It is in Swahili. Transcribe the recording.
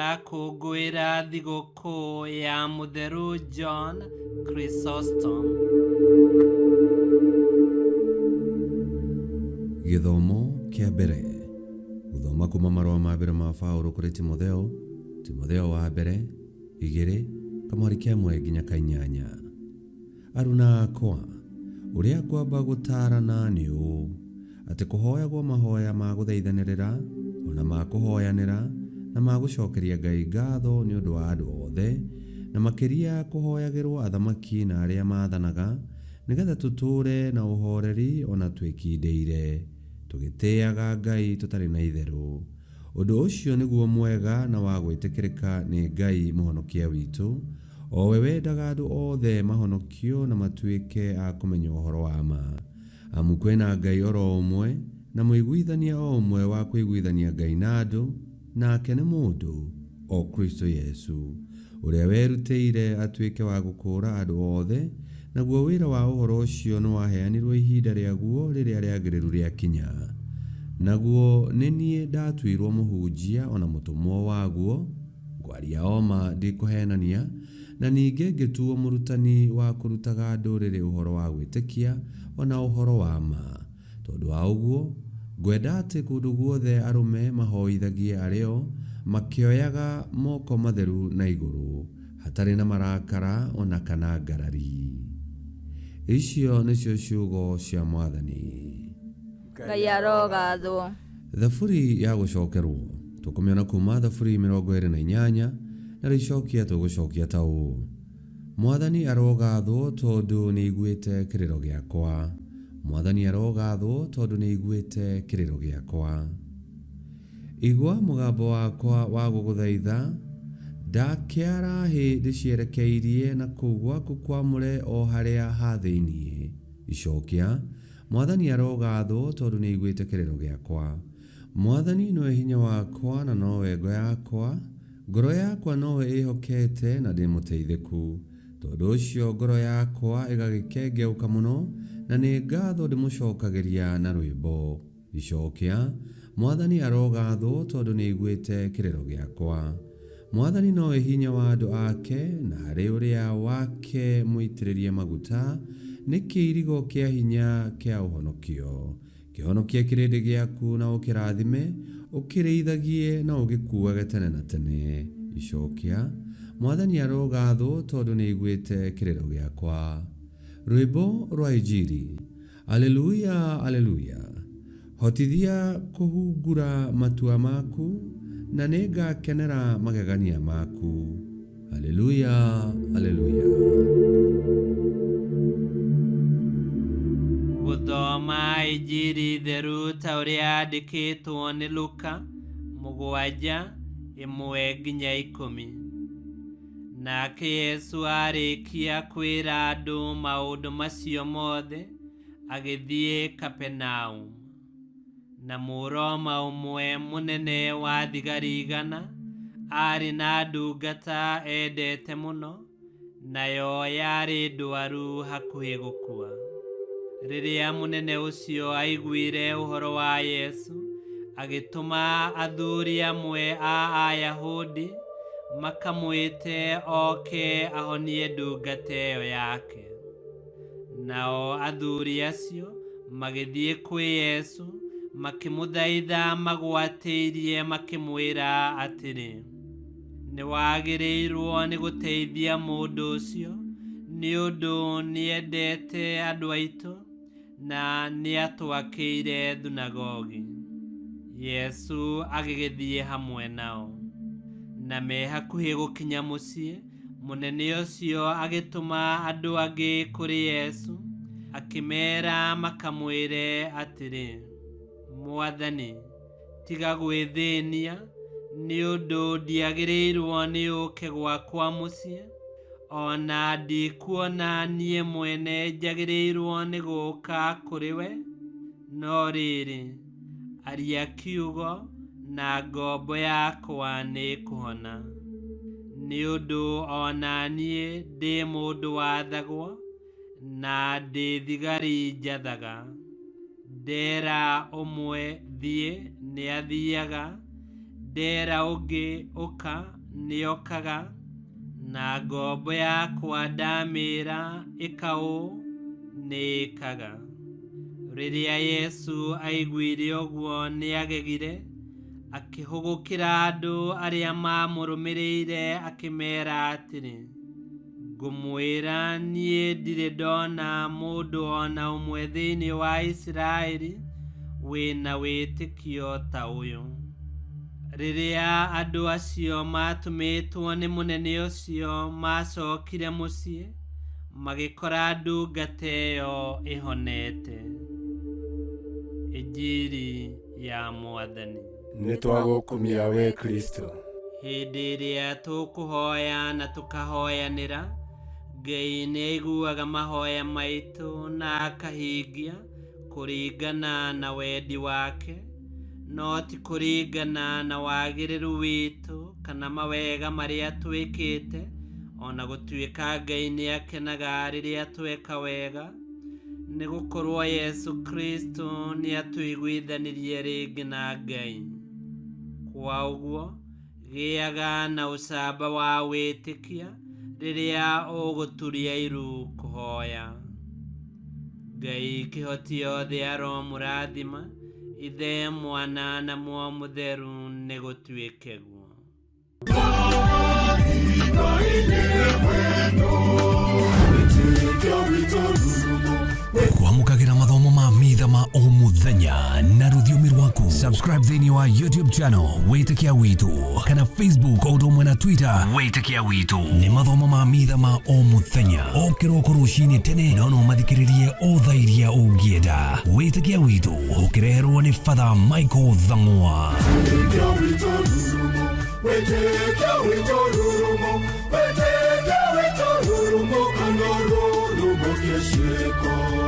turakũngũĩra thigũkũ ya Mũtheru John Chrysostom. Gĩthomo kĩa mbere. Gũthoma kuma marũa ma mbere ma Paũlũ kũrĩ Timotheo. Timotheo wa mbere 2:1 nginya 8. Aruna akwa, ũrĩa ngwamba gũtaarana nĩ ũũ, atĩ kũhoyagwo mahoya ma gũthaithanĩrĩra, ona ma kũhoyanĩra, na ma gũcokeria Ngai ngatho nĩ ũndũ wa andũ othe, na makĩria kũhoyagĩrwo athamaki na arĩa maathanaga, nĩgetha tũtũũre na ũhoreri ona twĩkindĩire, tũgĩtĩĩaga Ngai tũtarĩ na itherũ. Ũndũ ũcio nĩguo mwega na wa gwĩtĩkĩrĩka nĩ Ngai mũhonokia witũ, o we wendaga andũ othe mahonokio na matuĩke a kũmenya ũhoro wa ma. Amu kwĩna Ngai oro ũmwe, na mũiguithania o ũmwe wa kũiguithania Ngai na andũ, nake nĩ mũndũ, o Kristo Yesu, ũrĩa werutĩire atuĩke wa gũkũũra andũ othe, naguo wĩra wa ũhoro ũcio nĩ waheanirwo ihinda rĩaguo rĩrĩa rĩagĩrĩru rĩakinya. Naguo nĩ niĩ ndatuirwo mũhunjia ona mũtũmwo waguo, ngwaria oma ndikũhenania, na ningĩ ngĩtuo mũrutani wa kũrutaga ndũrĩrĩ ũhoro wa gwĩtĩkia ona ũhoro wa ma. Tondũ wa ũguo, ngwenda atĩ kũndũ guothe arũme mahoithagie arĩo, makĩoyaga moko matheru na igũrũ, hatarĩ na marakara ona kana ngarari. Icio nĩcio ciugo cia Mwathani. Ngai arogathwo. Thaburi ya gũcokerwo tũkũmĩona kuma Thaburi 28, na rĩcokia tũgũcokia ta ũũ: Mwathani arogathwo tondũ nĩ aiguĩte kĩrĩro gĩakwa. Mwathani arogathwo tondũ nĩ aiguĩte kĩrĩro gĩakwa. Igua mũgambo wakwa wa gũgũthaitha, ndakĩara hĩndĩ cierekeirie na kũu gwaku kwamũre o harĩa ha thĩiniĩ. Icokia: Mwathani arogathwo tondũ nĩ aiguĩte kĩrĩro gĩakwa. Mwathani nowe hinya wakwa na nowe ngo yakwa, ngoro yakwa nowe ĩhokete na ndĩmũteithĩku. Tondũ ũcio ngoro yakwa ĩgagĩkengeũka mũno, na nĩ ngatho ndĩmũcokagĩria na rwĩmbo. Icokia: Mwathani arogathwo tondũ nĩ aiguĩte kĩrĩro gĩakwa. Mwathani nowe hinya wa andũ ake, na harĩ ũrĩa wake mũitĩrĩrie maguta nĩ kĩirigo kĩa hinya kĩa ũhonokio. Kĩhonokie kĩrĩndĩ gĩaku na ũkĩrathime, ũkĩrĩithagie na ũgĩkuage tene na tene. Icokia: Mwathani arogathwo tondũ nĩ aiguĩte kĩrĩro gĩakwa. Rwĩmbo rwa Injili. Aleluya, aleluya. Hotithia kũhungura matua maku, na nĩ ngakenera magegania maku. Aleluya, aleluya. Gũthoma Injili theru ta ũrĩa yandĩkĩtwo nĩ Luka 7:1-10. Nake Yesu arĩkia kwĩra andũ maũndũ macio mothe, agĩthiĩ Kapenaumu. Na Mũroma ũmwe mũnene wa thigari 100 arĩ na ndungata endete mũno, nayo yarĩ ndwaru hakuhĩ gũkua. Rĩrĩa mũnene ũcio aiguire ũhoro wa Yesu, agĩtũma athuuri amwe a Ayahudi makamwĩte oke ahonie ndungata ĩyo yake. Nao athuuri acio magĩthiĩ kwĩ Yesu, makĩmũthaitha magwatĩirie, makĩmwĩra atĩrĩ, nĩ wagĩrĩirwo nĩ gũteithia mũndũ ũcio, nĩ ũndũ nĩendete andũ aitũ na nĩ atwakĩire thunagogi. Yesu agĩgĩthiĩ hamwe nao. Na me hakuhĩ gũkinya mũciĩ, mũnene ũcio agĩtũma andũ angĩ kũrĩ Yesu, akĩmeera makamwĩre atĩrĩ, Mwathani, tiga gwĩthĩnia, nĩ ũndũ ndiagĩrĩirwo nĩ ũke gwakwa mũciĩ, ona ndikuona niĩ mwene njagĩrĩirwo nĩ gũũka kũrĩ we. No rĩrĩ, aria kiugo na ngombo yakwa nĩ kũhona. Nĩ ũndũ ona niĩ ndĩ mũndũ wathagwo, na ndĩ thigari njathaga. Ndera ũmwe thiĩ nĩ athiaga, ndera ũngĩ ũka nĩyokaga na ngombo yakwa ndamĩra ĩka ũũ nĩĩkaga. Rĩrĩa Yesu aiguire ũguo nĩagegire, akĩhũgũkĩra andũ arĩa mamũrũmĩrĩire akĩmera atĩrĩ, ngũmwĩra niĩ ndirĩ ndona mũndũ ona ũmwe thĩinĩ wa Isiraeli wĩna wĩtĩkio ta ũyũ. Rĩrĩa andũ acio matũmĩtwo nĩ mũnene ũcio macokire mũciĩ, magĩkora ndungata ĩyo ĩhonete. Injiri ya Mwathani. Nĩtwagũkumia we Kristo. Hĩndĩ ĩrĩa tũkũhoya na tũkahoyanĩra, Ngai nĩaiguaga mahoya maitũ na akahingia kũringana na wendi wake, no ti kũringana na wagĩrĩru witũ kana mawega marĩa twĩkĩte, ona gũtuĩka Ngai nĩakenaga rĩrĩa tweka wega, nĩgũkorwo Yesu Kristo nĩatũiguithanirie rĩngĩ na Ngai. Kwa ũguo, gĩaga na ũcamba wa wĩtĩkia rĩrĩa ũgũturia iru kũhoya. Ngai kĩhoti yothe aromũrathima, Ithe, Mwana na Muoyo Mũtheru nĩgũtuĩke guo. Kwamũkagĩra mathomo ma mitha ma o mũthenya na rũthiomi rwaku. Subscribe thĩinĩ wa YouTube channel Wĩtĩkia Witũ, kana Facebook o ũndũ ũmwe na Twitter Wĩtĩkia Witũ. Nĩ mathomo ma mitha ma o mũthenya, o kĩroko rũcinĩ tene, na no mathikĩrĩrie o thaa iria ũngĩenda. Wĩtĩkia Witũ ũkĩreherwo nĩ Father Michael Thang'wa. Wĩtĩkia Witũ rurumo, Wĩtĩkia Witũ rurumo, Wĩtĩkia Witũ rurumo, kana rurumo kĩciko.